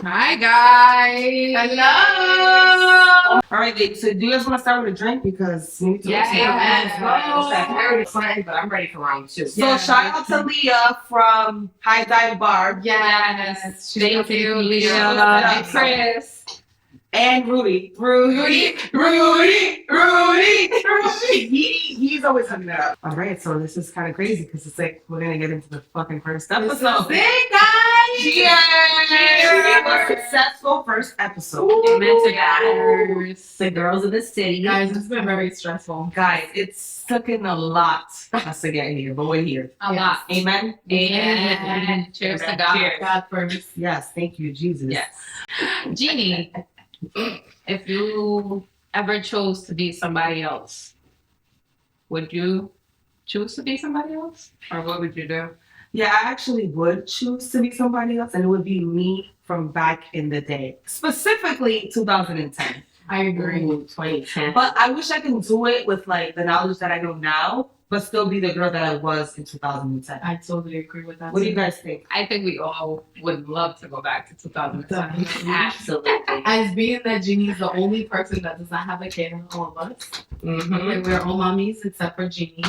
Hi guys. Hello. All right, so do you guys want to start with a drink because we need to Yes. I Very excited, but I'm ready for round two. So shout out to Leah from High Dive Bar. Yes. Thank you, Leah. And Chris. And Rudy. He's always hooking it up. All right, so this is kind of crazy because it's like we're gonna get into the fucking first episode. Big guys. Cheers! A successful first episode. Amen to God. The girls of the city. Guys, it's been very stressful. Guys, it's taken a lot for us to get here, but we're here. A lot. Amen. Amen. Cheers to God. Cheers. God first. Yes, thank you, Jesus. Yes. Jeannie, if you ever chose to be somebody else, would you choose to be somebody else? Or what would you do? Yeah, I actually would choose to be somebody else, and it would be me from back in the day, specifically 2010. I agree. 2010. But I wish I could do it with like the knowledge that I know now, but still be the girl that I was in 2010. I totally agree with that. What do you guys think? I think we all would love to go back to 2010. Absolutely. As being that Jeannie is the only person that does not have a kid in all of us. Mm-hmm. Like, we're all mommies except for Jeannie.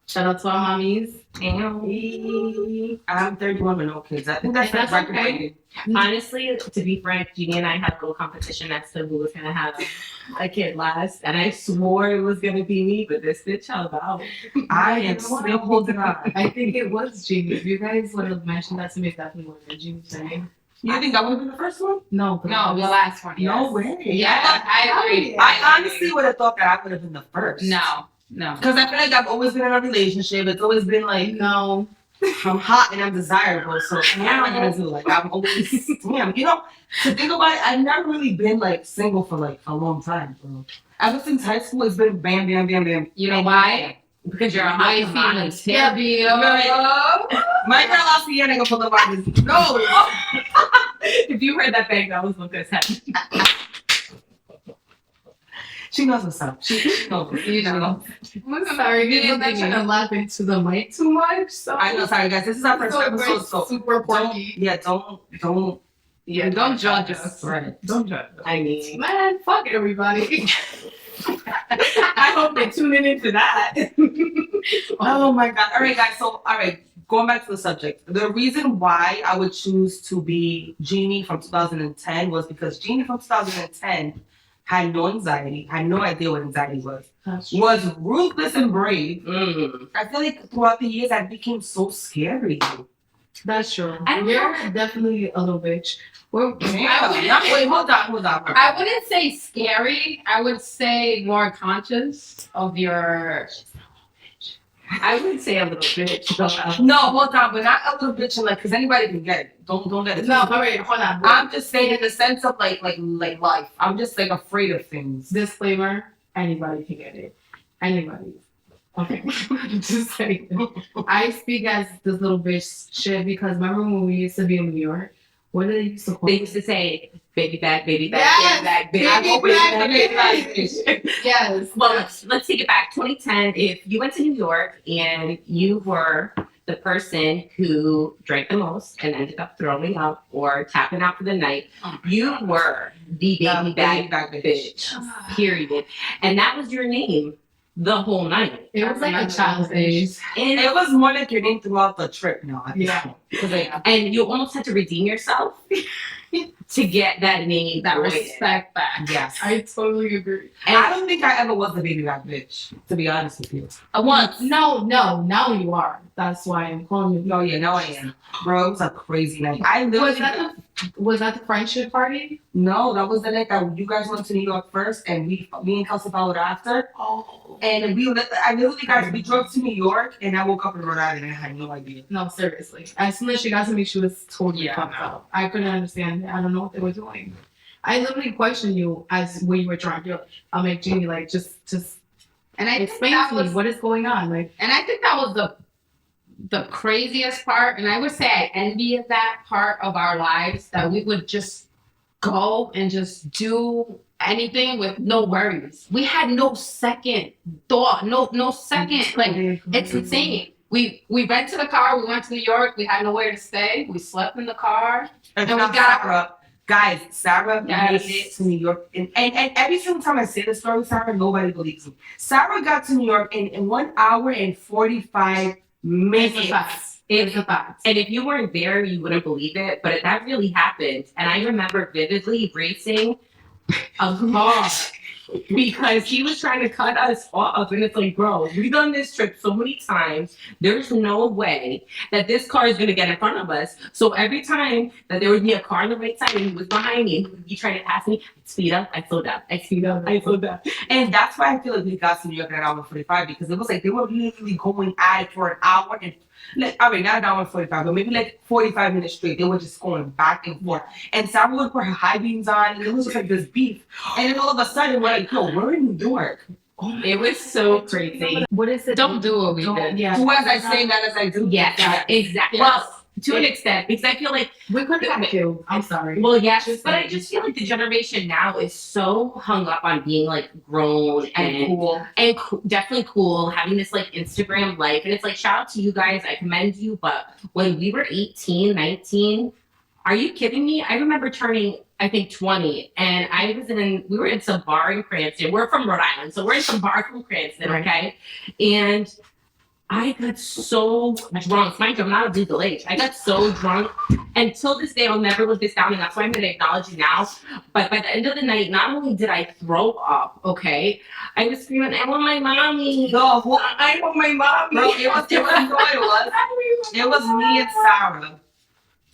Shout out to our mommies. I'm 31 with no kids. I think that's That's okay. Honestly, to be frank, Jeannie and I had a little competition as to who was gonna have a kid last, and I swore it was gonna be me, but this bitch held out. I am still holding on. I think it was Jeannie. If you guys would have mentioned that to me, it definitely would have been Jeannie's name. You think I would have been the first one? No, No, the last one. No Yes. way. Yeah, I agree. I honestly would have thought that I would have been the first. No. Because I feel like I've always been in a relationship. It's always been like, no. I'm hot and I'm desirable. So what am I gonna do? Like I'm always damn, to think about it, I've never really been like single for like a long time, bro. Ever since high school it's been bam, bam, bam, bam. You know why? Because you're a high feeling terrible. My girl lost the nigga for the virus. No. If you heard that bang, that was Lucas' head. She knows what's up. She knows. You know. I'm sorry, you not trying to laugh into the mic too much. So I know, sorry guys. This is our first episode, so super quirky. don't Yeah, don't judge us. Right. Don't judge us. I mean, Man, fuck everybody. I hope they're tuning into that. Oh my god. All right, guys. So, all right, going back to the subject. The reason why I would choose to be Jeannie from 2010 was because Jeannie from 2010 had no anxiety, had no idea what anxiety was ruthless and brave. I feel like throughout the years, I became so scary. That's true. I don't You're definitely a little bitch. Well, Wait, hold on. I wouldn't say scary. I would say more conscious of your. I would say a little bitch. No, hold on, but not a little bitch, like, because anybody can get it. Don't get it. No, all right, hold on. I'm just saying in the sense of like life. I'm just like afraid of things. Disclaimer: anybody can get it. Anybody. Okay. Just saying. I speak as this little bitch shit because remember when we used to be in New York? What did they used to call They it? used to say, baby back, baby back, Yes, baby back, baby back, bitch. Yes. Well, let's take it back. 2010, if you went to New York and you were the person who drank the most and ended up throwing up or tapping out for the night, you were the baby bag bitch. Period. And that was your name the whole night. It was like a child's age. And It was more like your name throughout the trip. No, Yeah. and you almost had to redeem yourself to get that name, That voided. respect back. yes. I totally agree. I don't think I ever was the baby back bitch, to be honest with you. Once. No, now you are. That's why I'm calling you. No, yeah, no, I am. Bro, it was a crazy night. I literally. Was that the friendship party? No, that was the night that you guys went to New York first, and me and Kelsey followed after. Oh. And I literally, guys, we drove to New York, and I woke up in Rhode Island, and I had no idea. No, seriously. As soon as she got to me, she was totally Yeah, fucked no. up. I couldn't understand it. I don't know what they were doing. I literally questioned you as when you were drunk. I'm like, Jeannie, like, just And I think explain that to me was, what is going on. Like, and I think that was the craziest part. And I would say I envy that part of our lives that we would just go and just do anything with no worries. We had no second thought, no second. Like it's insane. We rented a car. We went to New York. We had nowhere to stay. We slept in the car. And we we got- Sarah. Guys, Sarah Yes. made it to New York, and every single time I say the story, Sarah, nobody believes me. Sarah got to New York in 1 hour and 45 minutes. It's a fact. It's a fact. And if you weren't there, you wouldn't believe it, but that really happened. And I remember vividly racing a car because he was trying to cut us off. And it's like, bro, we've done this trip so many times. There's no way that this car is going to get in front of us. So every time that there would be a car on the right side and he was behind me and he would be trying to pass me, I'd speed up, I'd slow down, I'd speed up, I'd slow down. And that's why I feel like we got to New York in an hour and 45 because it was like they were literally going at it for an hour and not an hour and 45, but maybe like 45 minutes straight. They were just going back and forth. And Sarah would put her high beams on and it was just like this beef. And then all of a sudden we're like, yo, we're in New York. It was so crazy. What is it? Don't do what we did. Yeah. Do as I say, not as I do. Yeah, exactly. Well, to an extent, because I feel like, We could have killed. I'm sorry. well, yes, Just but I saying. just feel like the generation now is so hung up on being like grown and cool. and definitely cool, having this like Instagram life. And it's like, shout out to you guys, I commend you. But when we were 18, 19, are you kidding me? I remember turning, I think 20, and we were in some bar in Cranston. We're from Rhode Island, so we're in some bar from Cranston, Right. okay? And I got so drunk. Mind you, I'm not a legal age. I got so drunk. And till this day, I'll never live this down. And that's why I'm going to acknowledge you now. But by the end of the night, not only did I throw up, okay, I was screaming, I want my mommy. No, who- I want my mommy. Bro, it was you know what it was? It was me and Sarah.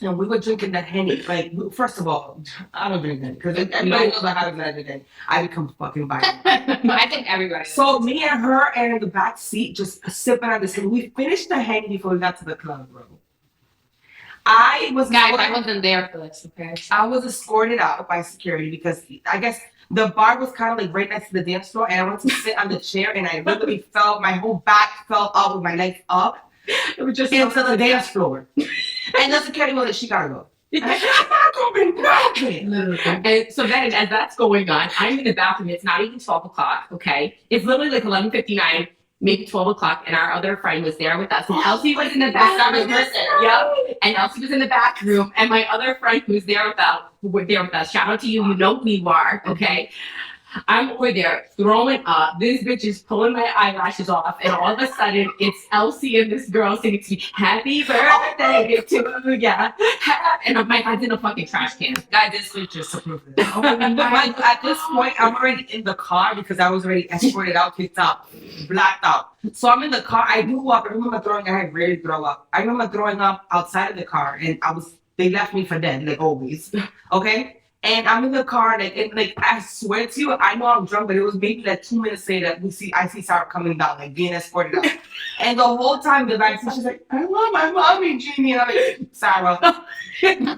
And we were drinking that Henny. Like, first of all, I don't drink Henny. Because everybody knows I haven't drink Henny. I become fucking violent. I think everybody. So me and her are in the back seat just sipping on this. And we finished the Henny before we got to the club, bro. I was Guys, I wasn't there for this, okay? I was escorted out by security because I guess the bar was kind of like right next to the dance floor, and I went to sit on the chair, and I literally fell. My whole back fell up with my legs up. It was just Into the dance floor. And the security was like, she gotta go. I'm not going nowhere. Literally. And so then, as that's going on, I'm in the bathroom. It's not even 12 o'clock, okay? It's literally like 11:59, maybe 12 o'clock, and our other friend was there with us. And Elsie was in the bathroom. Yep. And Elsie was in the bathroom, and my other friend who was there with us. Shout out to you. You know who you are, okay? I'm over there throwing up. This bitch is pulling my eyelashes off, and all of a sudden, it's Elsie and this girl singing to me, "Happy birthday to ya," and my head's in a fucking trash can. Guys, this bitch just approved this. Like, at this point, I'm already in the car because I was already escorted out, kicked out, blacked out. So I'm in the car. I do up. I remember throwing. I had rarely throw up. I remember throwing up outside of the car, and they left me for dead, like always. Okay. And I'm in the car, and I swear to you, I know I'm drunk, but it was maybe like 2 minutes later that I see Sarah coming down, like being escorted out. And the whole time the back, she's like, "I love my mommy, Jeannie." And I'm like, Sarah. It's gonna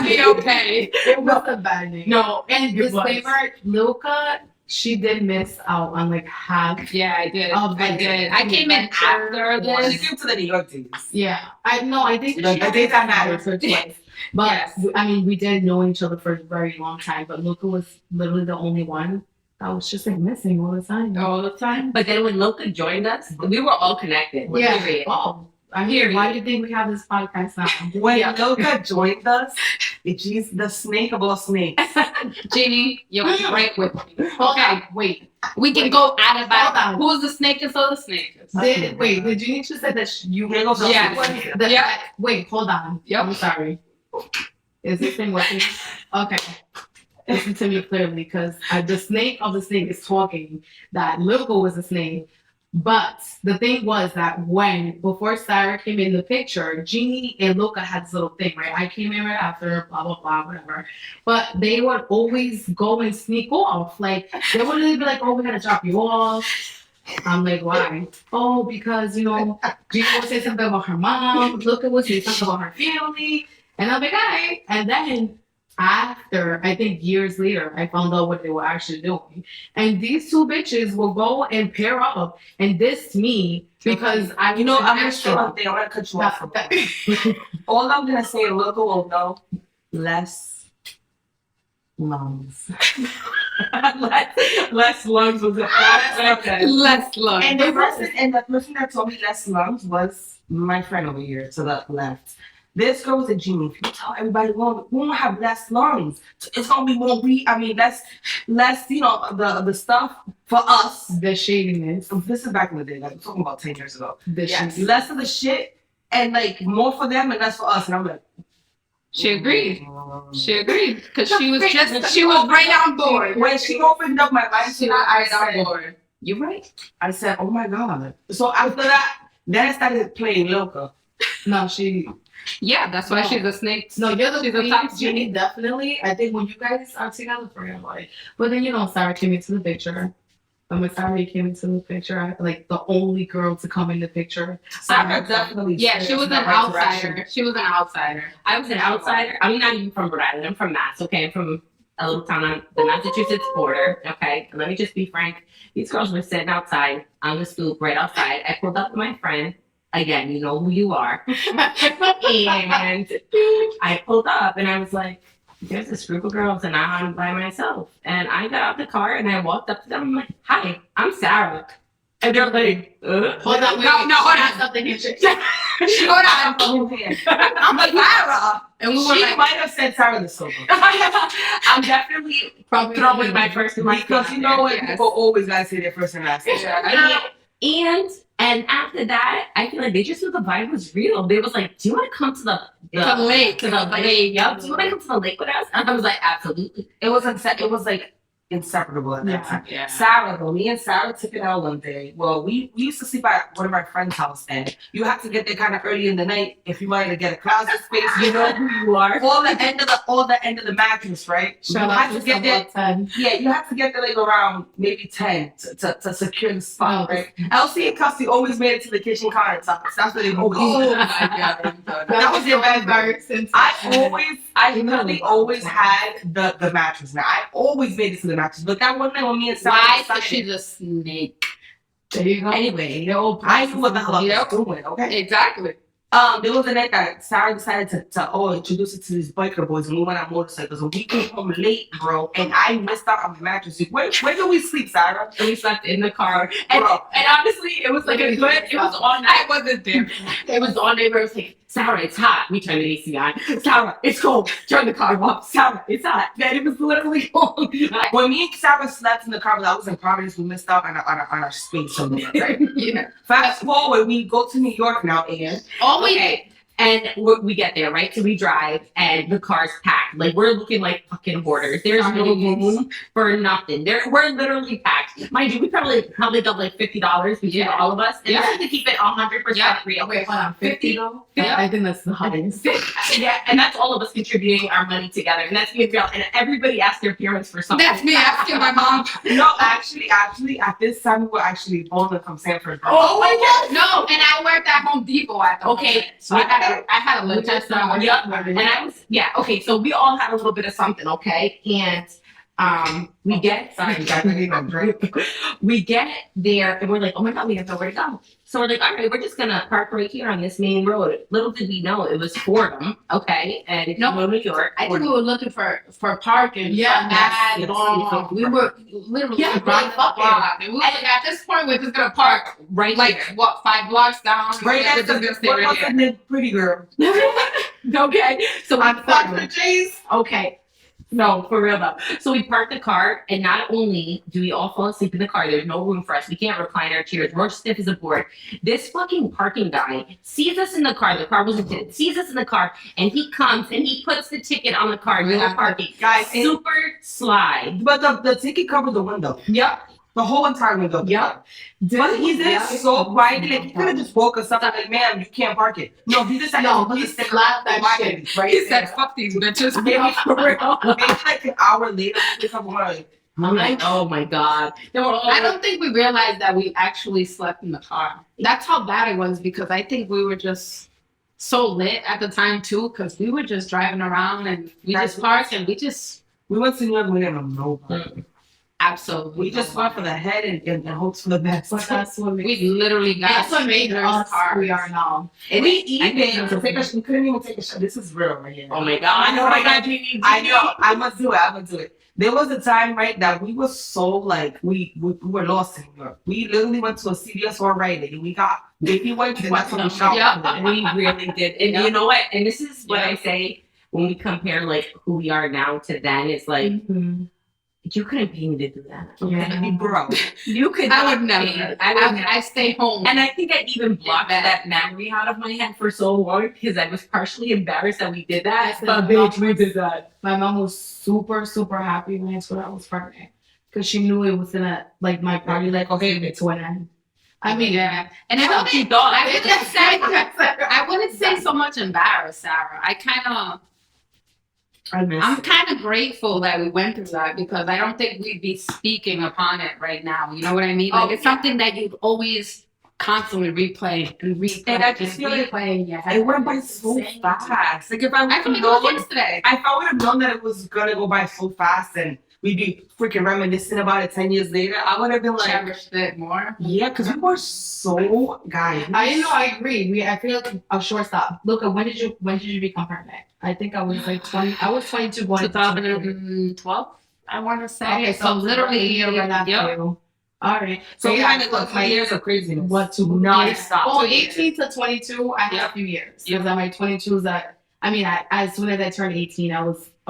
be okay. It was a bad name. No, And it was. disclaimer, Luca, she did miss out on like half. Yeah, I did. Oh, I did. I came in after She this. came to the New York days. Yeah, I think The days that matter. twice. But Yes. I mean, we did know each other for a very long time. But Luca was literally the only one that was just like missing all the time. All the time. But then when Loka joined us, we were all connected. Yeah. Period. Oh, I Period. mean, why do you think we have this podcast now? When Yeah. Luca joined us, she's the snake of all snakes. Jeannie, you're right with me. Hold Okay, on, wait. we can go at it Hold about on. who's the snake and so the snake is. Did you just say that you Here goes the Yeah. snake. Yeah. Wait, hold on. Yep. I'm sorry. Is this thing working? Okay. Listen to me clearly, because the snake of the snake is talking that Luca was a snake. But the thing was that before Sarah came in the picture, Jeannie and Luca had this little thing, right? I came in right after, blah, blah, blah, whatever. But they would always go and sneak off. Like, they would really be like, oh, we gotta drop you off. I'm like, why? Oh, because, Jeannie would say something about her mom. Luca would say something about her family. And I'm like, all right. And then after, I think years later, I found out what they were actually doing. And these two bitches will go and pair up and diss me because I, I'm gonna extra. say one thing. I'm gonna cut you off. All I'm gonna say, Luca will know less lungs. Less lungs was Okay. Let's look. And the person that told me less lungs was my friend over here to the left. This girl was a genie. If you tell everybody we won't have less lungs. It's gonna be more less, the stuff for us. The shadiness. This is back in the day, like I'm talking about 10 years ago. The shadiness. Less of the shit and like more for them and less for us. And I'm like, She agreed. She agreed because she was right on board. When she opened up my mind, She was right on board. You're right. I said, oh my God. So after that, then I started playing Loca. No, she. Yeah, that's why she's a snake. No, you're the she's a queen, top Jenny, snake. definitely. I think when you guys are together for your life. But then, Sarah came into the picture. And when Sarah came into the picture, like the only girl to come in the picture. Sarah definitely. Yeah, she was an outsider. She was an outsider. I was an outsider. I'm not even from Rhode Island. I'm from Mass. Okay, I'm from a little town on the Massachusetts border. Okay, and let me just be frank. These girls were sitting outside on the stoop right outside. I pulled up with my friend. Again, you know who you are. And I pulled up and I was like, there's this group of girls and I'm by myself. And I got out the car and I walked up to them. I'm like, hi, I'm Sarah. And they're like, Hold on, hold on. Something here. Hold on. I'm like, Sarah. And we were She like, might have said Sarah the Silver. I'm definitely Probably throwing my first and my Because you know what? Yes. People always gotta say their first and last name. And after that, I feel like they just knew the vibe was real. They was like, "Do you want to come to the lake. To the lake? Yep. Do you want to come to the lake with us?" And I was like, "Absolutely." It was like inseparable at that time. Yeah. Sarah, though, me and Sarah took it out one day. Well, we used to sleep at one of our friends' house, and you had to get there kind of early in the night if you wanted to get a closet space. You know who you are. All the end of the mattress, right? Shout you out had to to get there. 10. Yeah, you have to get there like around maybe 10 to secure the spot, Oh. right? Elsie and Kelsey always made it to the kitchen countertops. That's what they always Oh did. my God. That was their bed. Since I literally always had the mattress. Now I always made it to the mattress, but that one night when me and Sarah Why? decided- Because she's a snake. There you go. Anyway, They're all I knew what the hell I Yep. was doing. Okay. Exactly. There was a night that Sarah decided to introduce it to these biker boys, and we went on motorcycles. And we came home late, bro, and I missed out on my mattress. Where did we sleep, Sarah? And we slept in the car. And honestly, it was like a good. It was all night. I wasn't there. It was all neighbor. It was like, Sarah, it's hot. We turned the AC on. Sarah, it's cold. Turn the car off. Sarah, it's hot. Then it was literally all night. When me and Sarah slept in the car, I was in Providence. We missed out on our space somewhere, right? Yeah. Fast forward, we go to New York now, and All we Okay. And we get there, right? So we drive, and the car's packed. Like, we're looking like fucking hoarders. There's no room for nothing. We're literally packed. Mind you, we probably got like $50 between Yeah. all of us. And Yeah. that's to keep it 100% Yeah. real. Wait, hold on. 50 though? Yeah. I think that's the highest. Yeah, and that's all of us contributing our money together. And that's being real. And everybody asked their parents for something. That's me asking my mom. no, actually, at this time we were actually bowling from Sanford. Oh my God. No, and I worked at Home Depot at the Okay, moment. So I had a legit job. Yep. And I was, yeah, okay, so we all had a little bit of something, okay? And we get, sorry, you guys, I need a drink. We get there and we're like, oh my God, we have nowhere to go. So we're like, all right, we're just gonna park right here on this main road. Little did we know it was Fordham, okay? And if No. you go to New York, I think we were looking for parking. Yeah, for mad yes, long. yes. We were literally Yeah, around the block. And we were like, at this point, we're just gonna park right like here. what 5 blocks down. Right We're after just gonna stay what right was here. the name? Pretty girl. Okay, so we On Dr. J's. Okay. No, for real though. So we parked the car, and not only do we all fall asleep in the car, there's no room for us. We can't recline our chairs. We're stiff as a board. This fucking parking guy sees us in the car. The car wasn't tinted. Sees us in the car, and he comes and he puts the ticket on the car. No Yeah. parking. Guys, Super slide. but the ticket covered the window. Yep. The whole entire window. Yep. But he did it so quietly, like he could have just woke us up and like, ma'am, you can't park it. No, he just He slapped that shit right He said, there. fuck these bitches. Maybe for real. Maybe like an hour later, we come on. I'm like, oh my God. Then we're all I don't think we realized that we actually slept in the car. That's how bad it was because I think we were just so lit at the time too because we were just driving around and we just parked and We went to New York, we didn't know nobody. absolutely We just went for the head and hopes for the best. But that's what we makes literally got that's what made us cars. who we are now. We I think even to take a we couldn't even take a shot. This is real right here. Oh my God. I know, Oh my I God. know. I know. I'm gonna do it. There was a time, right, that we were so like we were lost in New York. We literally went to a CVS or Rite Aid and we got baby wipes and that's what we shopped. Yeah, we really did. And Yeah. you know what? And this is what Yeah. I say when we compare like who we are now to then. It's like you couldn't pay me to do that. Okay, we broke. You could. I would not never. pay me. I would never. I stay home. And I think I even blocked that memory out of my head for so long because I was partially embarrassed that we did that. But bitch, we did that. My mom was super, super happy when I told her I was pregnant because she knew it was gonna like my party like okay to an end. I mean, yeah, and That's what she thought. I wouldn't say so much embarrassed, Sarah. I'm kind of grateful that we went through that because I don't think we'd be speaking upon it right now. You know what I mean? Like it's something that you'd always constantly replay and replay And I just feel like replay in your head. It went by so fast. Like if I I would can have go known, yesterday. if I would have known that it was gonna go by so fast and we'd be freaking reminiscing about it 10 years later, I would have been like, Cherished it more. yeah, because we were so guys. I agree. I feel like a shortstop. Luca, when did you become pregnant? I think I was like 20. I was 22 going to 2012, I want to say. Okay, so literally a year and a half. Yep. All right. So we yeah, had to go 3 years of craziness. What to Non-stop. Oh, 18 to 22, I had a few years. Because at my 22s, as soon as I turned 18, I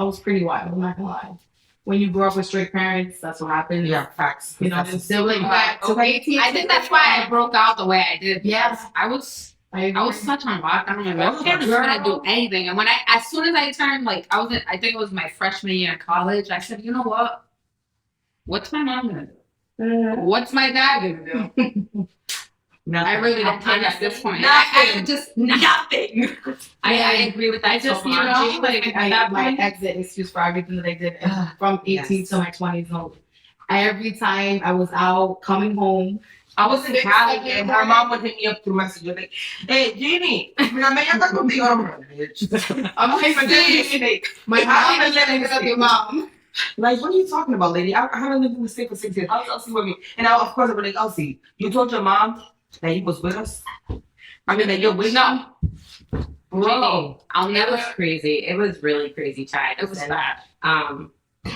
was pretty wild. I'm not gonna lie. When you grow up with strict parents, that's what happens. Yeah, facts. You know, That's- they're like back to 18. I think that's why I broke out the way I did. Yes. I was I such on lockdown. I Yeah, wasn't gonna do anything. And when as soon as I turned, like, I think it was my freshman year in college, I said, you know what? What's my mom gonna do? What's my dad gonna do? I really don't care at this point. I just Nothing. I agree with that. I just, so you much. know, like, at that my point, exit excuse for everything that I did from 18 Yes. to my 20s. No, every time I was out coming home, I was in Cali and her mom would hit me up through Messenger like, hey, Jeannie, mira, me llama contigo. I'm like, bitch. I'm like, my mom is letting up your mom. Like, what are you talking about, lady? I haven't lived in the state for 6 years. How's Elsie with me? And I, of course, I'd be like, Elsie, you told your mom that he was with us? I mean, that you're with no. Bro. I'll It never. was crazy. It was really crazy time. It was And, bad.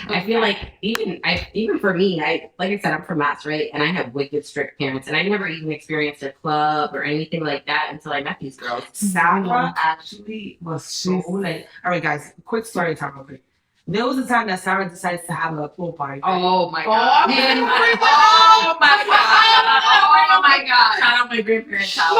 I feel like even for me, like I said, I'm from Mass, right? And I have wicked strict parents, and I never even experienced a club or anything like that until I met these girls. Sarah actually was so like, all right, guys, quick story time real quick. There was a time that Sarah decided to have a pool party. Oh my Oh, god. man. Oh my god. Oh my god. Shout out my grandparents' house.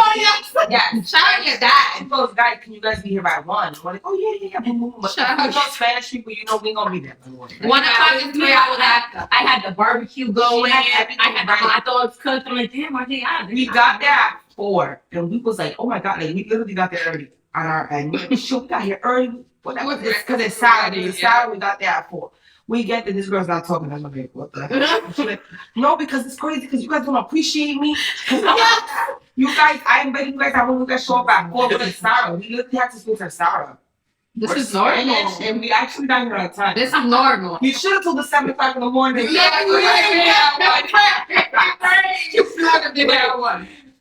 Yeah, Shout out your dad. she goes, guys, can you guys be here by 1? We're like, oh yeah, boom, boom. But Shout you out. know Spanish people, you know we gonna be there by 1. 1 o'clock is 3 hours after. I had the barbecue going. She had everything I had the right. hot dogs cooked. I'm like, damn, are they out? We got there at 4, and we was like, oh my god, like we literally got there early on our end. We like, shit, we got here early. Whatever, because it's Saturday. It's Saturday, we got there at 4. We get that this girl's not talking. I'm like, what the hell? She's like, no, because it's crazy because you guys don't appreciate me. You guys, I invited you guys. I want you guys to show up at 4 with Sarah. We literally had to speak to Sarah. This We're is normal. Spanish, and we actually got here on time. This is normal. You should have told us 7 o'clock in the morning.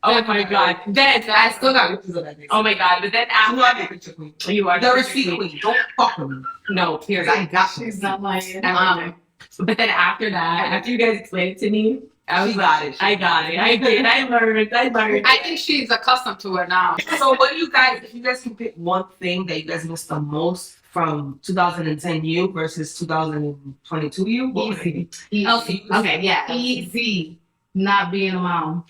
Oh my god. Then I still got pictures of that. oh my god. But then I'm not a after picture queen. you are The receipt queen. Don't fuck with me. No, 'Cause period. I got She's this. not lying. But then after that, after you guys explained it to me, I was She like, got it. I got it. I did. I learned. I think she's accustomed to it now. So what do you guys, if you guys can pick one thing that you guys missed the most from 2010 you versus 2022 you, what would it be? Easy. Okay, yeah. Easy. Not being a mom.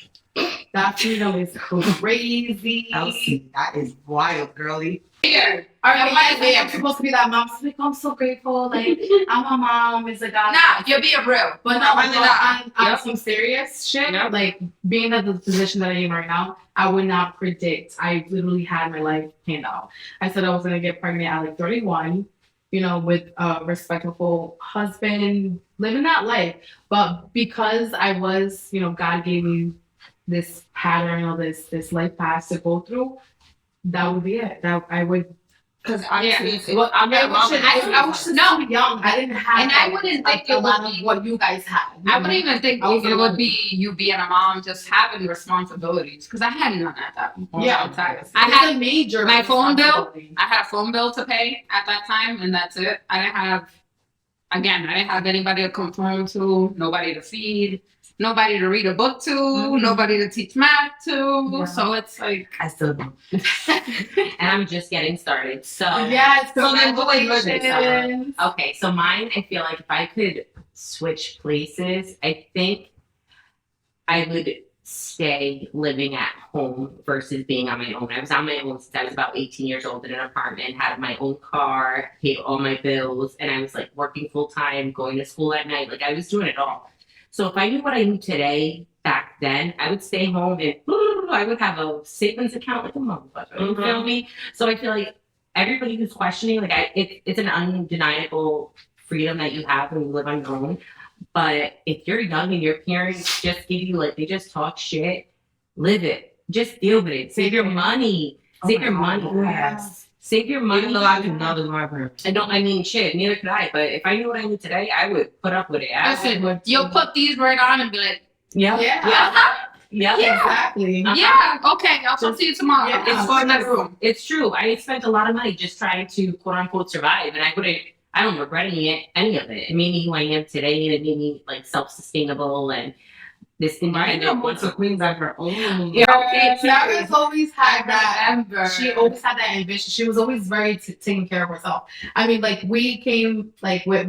That freedom is crazy. Elsie, that is wild, girly. Here. All right, Like, like, I'm supposed to be that mom. So like, I'm so grateful. Like, I'm a mom. It's like, Nah, you're being real. But no, on some serious shit, Yep. like being in the position that I am right now, I would not predict. I literally had my life planned out. I said I was gonna get pregnant at like 31, you know, with a respectful husband, living that life. But because I was, you know, God gave me this pattern or this life path to go through, that would be it. That I would. Because Yeah. I'm not mom. I was just so young. I didn't have. And I wouldn't think a it lot would of be- what you guys had. I wouldn't even think I was it would alone. be you being a mom, just having responsibilities. Because I had none at that point. Yeah. I It's had a major my phone bill. responsibility. I had a phone bill to pay at that time, and that's it. I didn't have again, I didn't have anybody to come home to, nobody to feed, nobody to read a book to, nobody to teach math to. Yeah. So it's like, I still do. And I'm just getting started. So Yes, So then what was yours, congratulations. okay, so mine, I feel like if I could switch places, I think I would stay living at home versus being on my own. I was on my own since I was about 18 years old in an apartment, had my own car, paid all my bills, and I was like working full time, going to school at night. Like I was doing it all. So if I knew what I knew today back then, I would stay home and I would have a savings account like a motherfucker. You feel me? So I feel like everybody who's questioning, like it's an undeniable freedom that you have when you live on your own. But if you're young and your parents just give you like they just talk shit, live it. Just deal with it. Save your money. Save your money. Yes. Save your money. Even though I can not with my parents. I mean shit, neither could I. But if I knew what I knew today, I would put up with it. listen, you'll put these right on and be like, Yeah. Yeah. Yeah. Exactly. yeah, okay, I'll talk to you tomorrow. Yeah. It's for another room. It's true. I spent a lot of money just trying to quote unquote survive, and I don't regret any of it. It made me who I am today, and it made me like self-sustainable and this thing. I know what's a queen's on her own. Yeah. Okay, Sarah's always had that. Remember. She always had that ambition. She was always very taking care of herself. I mean, like we came, like we're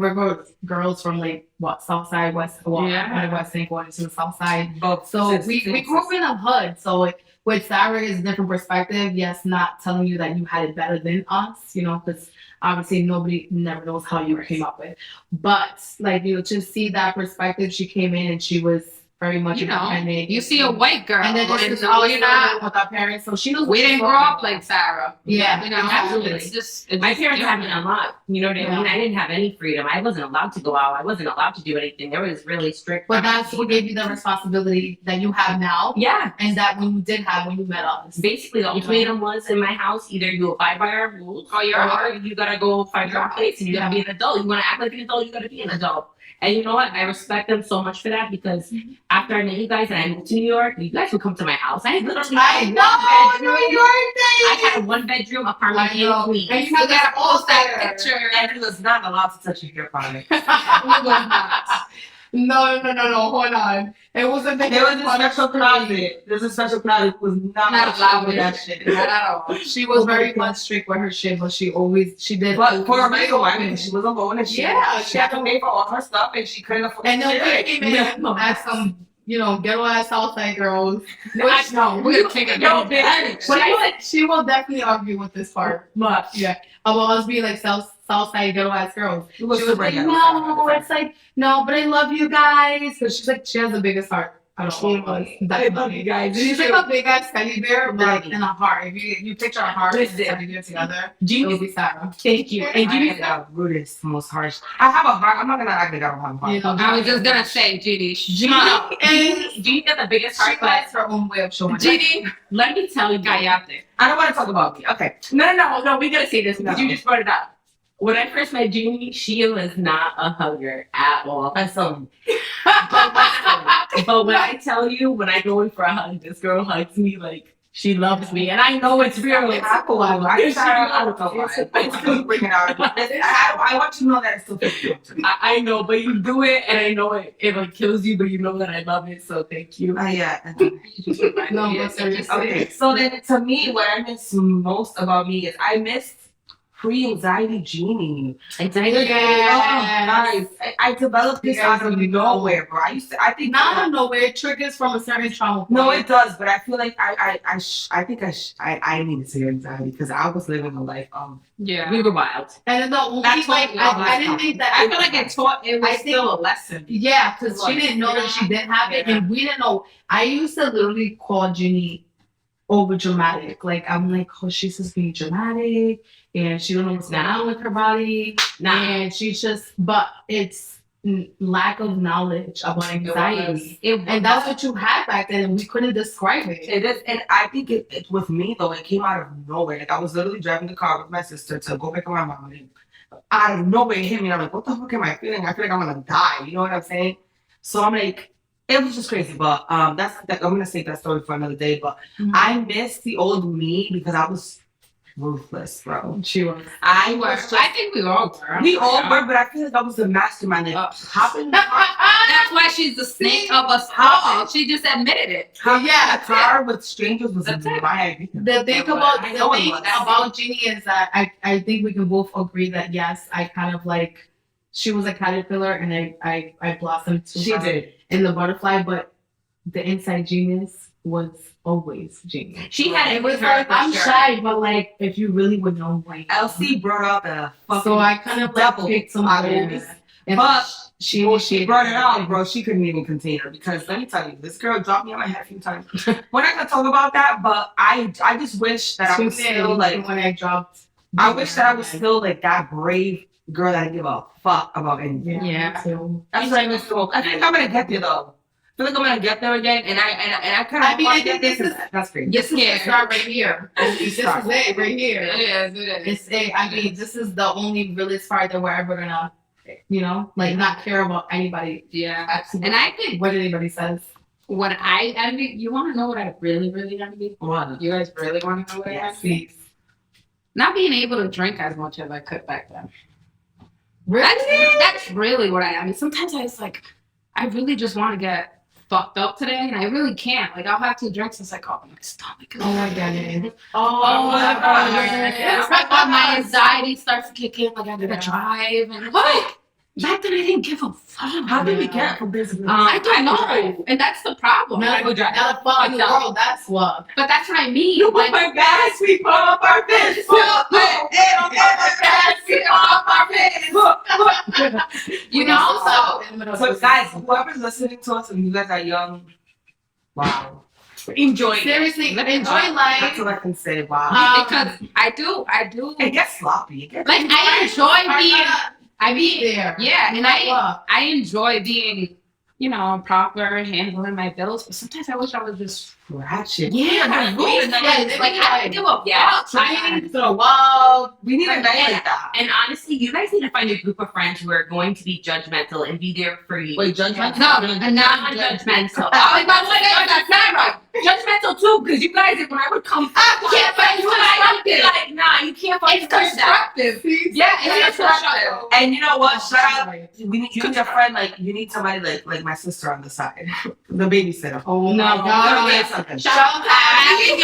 girls from like what South Side, West, well, Yeah. West End, going to the South Side. Both. So we grew up in a hood. So with Sarah is a different perspective. Yes, not telling you that you had it better than us, you know, because obviously nobody never knows how you came up with. But like to see that perspective, she came in and she was very much You know, independent. you see a white girl, and then this and is so all you're not. with our parents, so she knows. We what didn't she's grow talking up about. like Sarah. Yeah, You know, absolutely. it's just My parents yeah. had me unlocked. You know what I mean? I didn't have any freedom. I wasn't allowed to go out. I wasn't allowed to do anything. There was really strict. But that's what gave you the responsibility that you have now, Yeah. and that when you did have when you met us. Basically, the ultimatum was in my house: either you abide by our rules, Or you're out. you gotta go find your own place, and you gotta be an adult. You wanna act like an adult, you gotta be an adult. And you know what? I respect them so much for that because after I met you guys and I moved to New York, you guys would come to my house. I literally I had know, one bedroom. New York I thing. had a one-bedroom apartment I know. in Queens. And you had that Post that poster. picture. And he was not allowed to touch your hair product. No, hold on. It was a thing. There was a special closet. There's a special closet who was not allowed with that shit. Not at all. She was very much strict with her shit, but she did. But for a reason why, because she was alone and she had to pay for all her stuff and she couldn't afford And then shit. we came in as some, ghetto ass Southside girls. I know. We're gonna take it down. But she will definitely argue with this part. But Yeah, about us being like Southside ghetto ass girls. It was She was super like, ghetto. no, it's like, no, but I love you guys. Because she's like, she has the biggest heart. I don't know what it was. I love you guys. She's like a big ass teddy bear, but like in a heart. If you picture a heart and a teddy bear together, it would be Sarah. Thank you. And I am the rudest, most harsh. I have a heart. I'm not gonna act like I don't have a heart. You know, I was just gonna say, Judy. Jeannie got the biggest she heart, but has her own way of showing. Judy, let me tell you, cállate. I don't want to talk about me. Okay. No, we gotta say this because No. you just brought it up. When I first met Jeannie, she was not a hugger at all. I saw him. But when I tell you, when I go in for a hug, this girl hugs me like she loves me, and I know it's real. It's cool. I It's don't know why. It's still bringing out. I want you to know that it's still feels good. I know, but you do it, and I know it like kills you, but you know that I love it, so thank you. Yeah. No, but seriously. Okay, so then to me, what I miss most about me is I miss pre-anxiety Jeannie. Anxiety. Guys, I developed this out of nowhere, bro. I think Not out of nowhere, it triggers from a certain trauma. No, point. it does, but I feel like I needed to get anxiety because I was living a life of Yeah. We were wild. And then the only That's like what I didn't think that I feel like it taught. It was I think- still a lesson. Yeah, because she didn't know that she didn't have it, and we didn't know. I used to literally call Ginny over dramatic. Like I'm like, oh, she's just being dramatic, and she don't know what's going on with her body, and she's just. But it's lack of knowledge about anxiety, and that's what you had back then, and we couldn't describe it. It is, and I think it with me though. It came out of nowhere. Like I was literally driving the car with my sister to go pick up my mom, and out of nowhere it hit me. And I'm like, what the fuck am I feeling? I feel like I'm gonna die. You know what I'm saying? So I'm like, it was just crazy. But I'm gonna save that story for another day. But I miss the old me because I was ruthless, bro. She was. I was just, I think we all were. we all were, but I feel like I was the mastermind. Like, hopping in the car, That's why she's the snake of us all. She just admitted it. hopping Yeah, in the car with strangers was That's it. my idea. The thing I know it was. about Jeannie is that I think we can both agree that yes, I kind of like she was a caterpillar and I blossomed to She her did. in the butterfly, but the inside genius was always genius. She had It it was with her. like for I'm sure. shy, but like if you really would know, like Elsie brought out the fucking. so I kind of like double picked some out of others. it. And But she Well, she brought it out, everything. bro. She couldn't even contain her because let me tell you, this girl dropped me on my head a few times. We're not gonna talk about that, but I just wish that I She was did, still like when I dropped. I wish that I was still like that brave girl that didn't give a fuck about anything. Yeah. So, That's what I miss the most. I think I'm gonna get there though. I feel like I'm gonna get there again, and I kind of I mean, I think this is that's great. this is the start right here. This is it right here. It is. It is. It's it. I mean, this is the only realest part that we're ever gonna, like not care about anybody. Yeah. Absolutely. And I think What anybody says. what I envy, you want to know what I really, really envy? What? You guys really want to know what I Yes. envy? Please. Not being able to drink as much as I could back then. Really? That's really what I mean. Sometimes I just like, I really just want to get fucked up today, and I really can't. Like, I'll have 2 drinks, and it's like, oh, my stomach is. Oh my god. Oh my God. It's like when my anxiety starts to kick in, like I gotta drive, and like back then I didn't give a fuck. How did we get from this? I don't know, and that's the problem. Not Like, a fuck in the world. That's what. but that's what I mean. You put Like, my gas, we put up our fist. you know, So guys, whoever's listening to us and you guys are young, wow. Enjoy it. Seriously, enjoy That's life. what I can say. Wow. because I do. It gets sloppy. It gets Like I enjoy being. I Be mean, there. yeah, and What? I enjoy being, proper, handling my bills. But sometimes I wish I was just. ratchet. Yeah, that's rude. like I don't give a Yeah. fuck. Trying to wild. We need a night Yeah. like that. And honestly, you guys need to find a group of friends who are going to be judgmental and be there for you. Wait, judgmental? No, and not Non-judgmental. I was about to say that's not right. Judgmental too, because you guys, when I would come, can't find you guys would be like, nah, you can't find It's constructive. Yeah, it's constructive. And you know what? Shout out. out. You need a friend like you need somebody like my sister on the side, the babysitter. Oh No, my Let me god. get something. Shout out to Abby.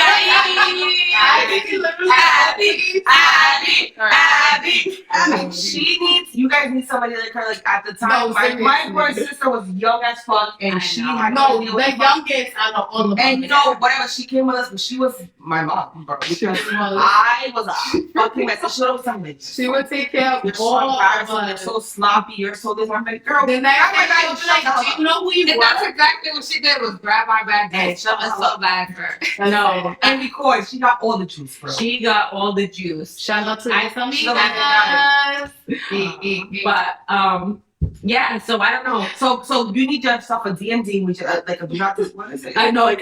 Abby. She needs. You guys need somebody like her. Like at the time, No, my seriously. poor sister was young as fuck, I and she know. had No, to deal the with youngest out of all of them. And whatever, she came with us, but she was my mom, bro. Because I was a fucking mess. She was something. She would take care You're of so all of embarrassing. You're us. so sloppy. You're so this. I'm like, girl. The next grab my thing bag, she'll be shut the like, hell do up. you know who you And were? that's exactly what she did was grab my bag And and shut shut the us hell up back for. No. And record. She got all the juice, bro. She got all the juice. Shout out to I- Amigas. But yeah. So I don't know. So you need to have yourself a D&D, which like a do not what is it? I know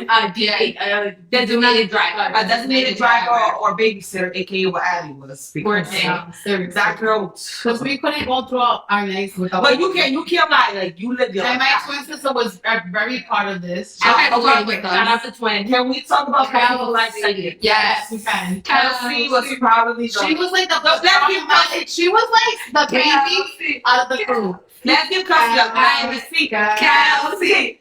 designated driver. A designated driver or babysitter, aka what Abby was. Poor Because thing. Seriously. that girl. Because we couldn't go through our nights without. But you can't lie. Like you live your And life. my twin sister was a very part of this. I had Okay, fun with Shout us. out to Twin. Can we talk about Kelsey. life segment? Yes. we can. Kelsey was probably She was like the let's give Kelsey. she was like the baby out of the crew. Let's give Kelsey a line to speak. Kelsey.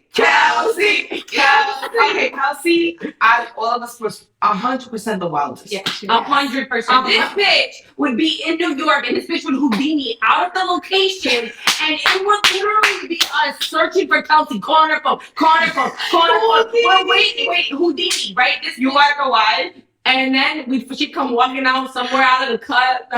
Okay, Kelsey, out of all of us was 100% the wildest. Yeah, 100%. This bitch would be in New York, and this bitch would Houdini out of the location, and it would literally be us searching for Kelsey, calling her phone. Wait, Houdini, right? This You wanna know why? and then she'd come walking out somewhere out of the cut.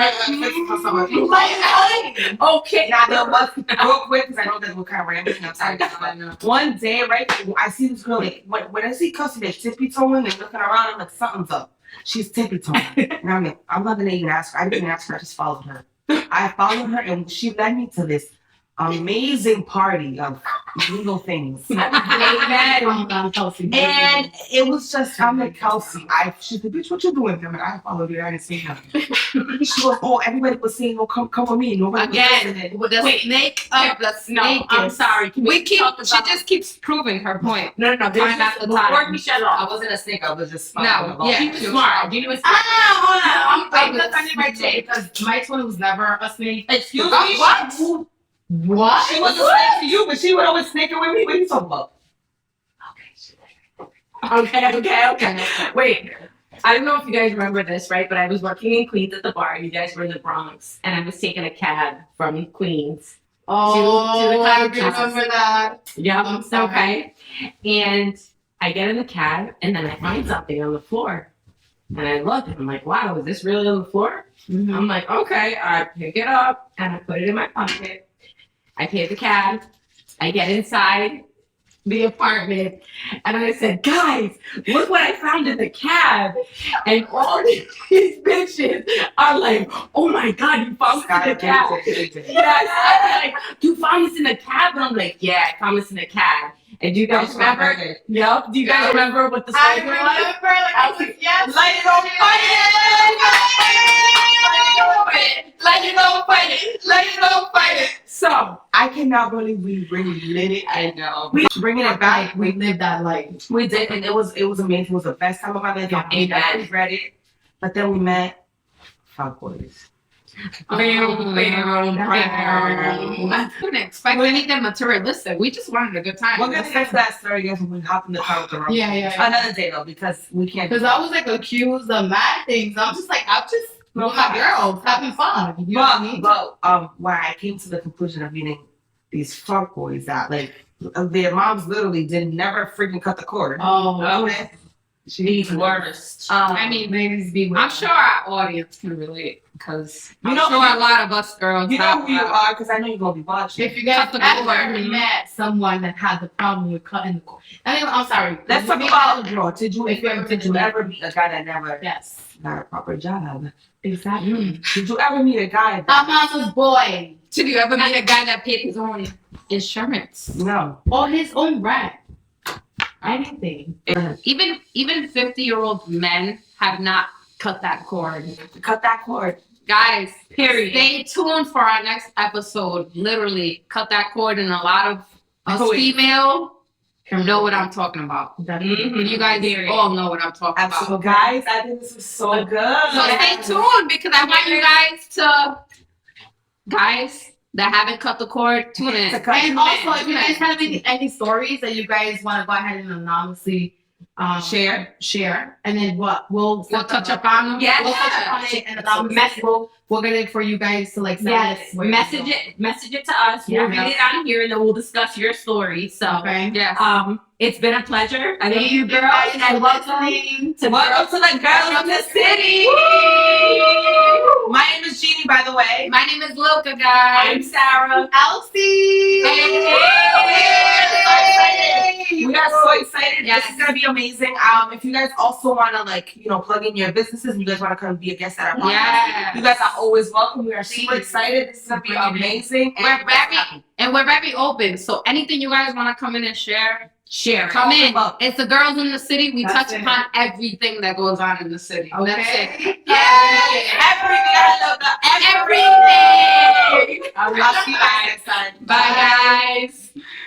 Okay. Now there was real quick because I know that we're kind of rambling. I'm sorry. But one day, right, I see this girl like when I see Kelsey like tippy toeing and looking around, I'm like something's up. She's tippy toeing, and I'm like I'm not gonna even ask her. I didn't even ask her. I just followed her. I followed her, and she led me to this amazing party of legal things. Amen. Kelsey. And it was just, I'm like, Kelsey, she's like, bitch, what you doing? I mean, I followed you, I didn't see nothing. She goes, oh, everybody was saying, oh, come with me. Nobody was listening. With the snake of the No, snake. I'm sorry. Can We keep. talk She about- just keeps proving her point. No. Time after Before time. we shut I off. wasn't a snake, I was just No, following yeah. She was smart. You was I'm I'm defending my twin because my twin was never a snake. Excuse me? What? What? She was a snake to you, but she would always snake it with me. What are you talking about? Okay. Wait. I don't know if you guys remember this, right? But I was working in Queens at the bar, and you guys were in the Bronx, and I was taking a cab from Queens. Oh, to the I classes. remember that. Yeah, I'm sorry. okay. And I get in the cab, and then I find something on the floor. And I look, and I'm like, wow, is this really on the floor? Mhm. I'm like, okay, I pick it up, and I put it in my pocket. I pay the cab. I get inside the apartment, and I said, guys, look what I found in the cab. And all these bitches are like, oh my God, you found this in the cab. Yes, I'm like, you found this in the cab? And I'm like, yeah, I found this in the cab. And do you guys remember? Yep. Do you guys remember what the I story remember, was? like, I was yes. Light it on fire! So I cannot believe we really lit it and We- bringing it back. We lived that life. We did, and it was amazing. It was the best time of my life. I Amen. never regret it. But then we met Fuck Boys. I couldn't expect anything materialistic. We just wanted a good time. We're gonna get to that story, guys, when we hop in the car with the road. Yeah. Another day though, because we can't. Because I was like accused of mad things. I'm just like, I'm just with my girls having fun. You know what I mean? But where I came to the conclusion of meeting these fuck boys that like their moms literally did never freaking cut the cord. Oh, Okay. These worst. I mean, ladies be with I'm sure our audience can relate because You I'm know- sure a lot of us girls. You know have who you that. are, because I know you're gonna be watching. If you guys Cut the ever cord. met someone that had the problem with cutting the cord. Anyway, I'm sorry. Let's talk about bro. Did you If you ever meet a guy that never Yes. got a proper job? Exactly. Did you ever meet a guy My that mama's boy. Did you ever meet a guy that paid his own insurance? no? Or his own rent. Anything. Even 50-year-old men have not cut that cord. Cut that cord. Guys, Period. stay tuned for our next episode. Literally, cut that cord, and a lot of us Oh, wait. female know what I'm talking about. Mhm. You guys Period. all know what I'm talking about. Absolutely, guys. I think this was so good. So stay tuned because I want you guys that haven't cut the cord, tune in. To cut And it. also, if you guys have any stories that you guys want to go ahead and anonymously share, and then we'll touch up on them. Yes. We'll touch upon it and anonymously we'll get it for you guys to like send Yes. it. where you Message go. Message it to us. Yeah. We'll read it on here, and then we'll discuss your story. So, Okay. Yes. it's been a pleasure. I love Thank you, you girls, guys and for welcome listening. to Welcome to the Girls of the City. My name is Jeannie, by the way. My name is Luca, I'm guys. Sarah. Elsie. We are so excited. Yes. This is gonna be amazing. If you guys also wanna plug in your businesses and you guys wanna come be a guest at our podcast, Yes. you guys are always welcome. We are super excited. This is gonna be amazing. We're very open. So anything you guys want to come in and share, come in. It's the girls in the city. We That's touch it. upon everything that goes on in the city. That's it. Okay. Everything. I love that. Everything. I'll see you guys next time. Bye, guys.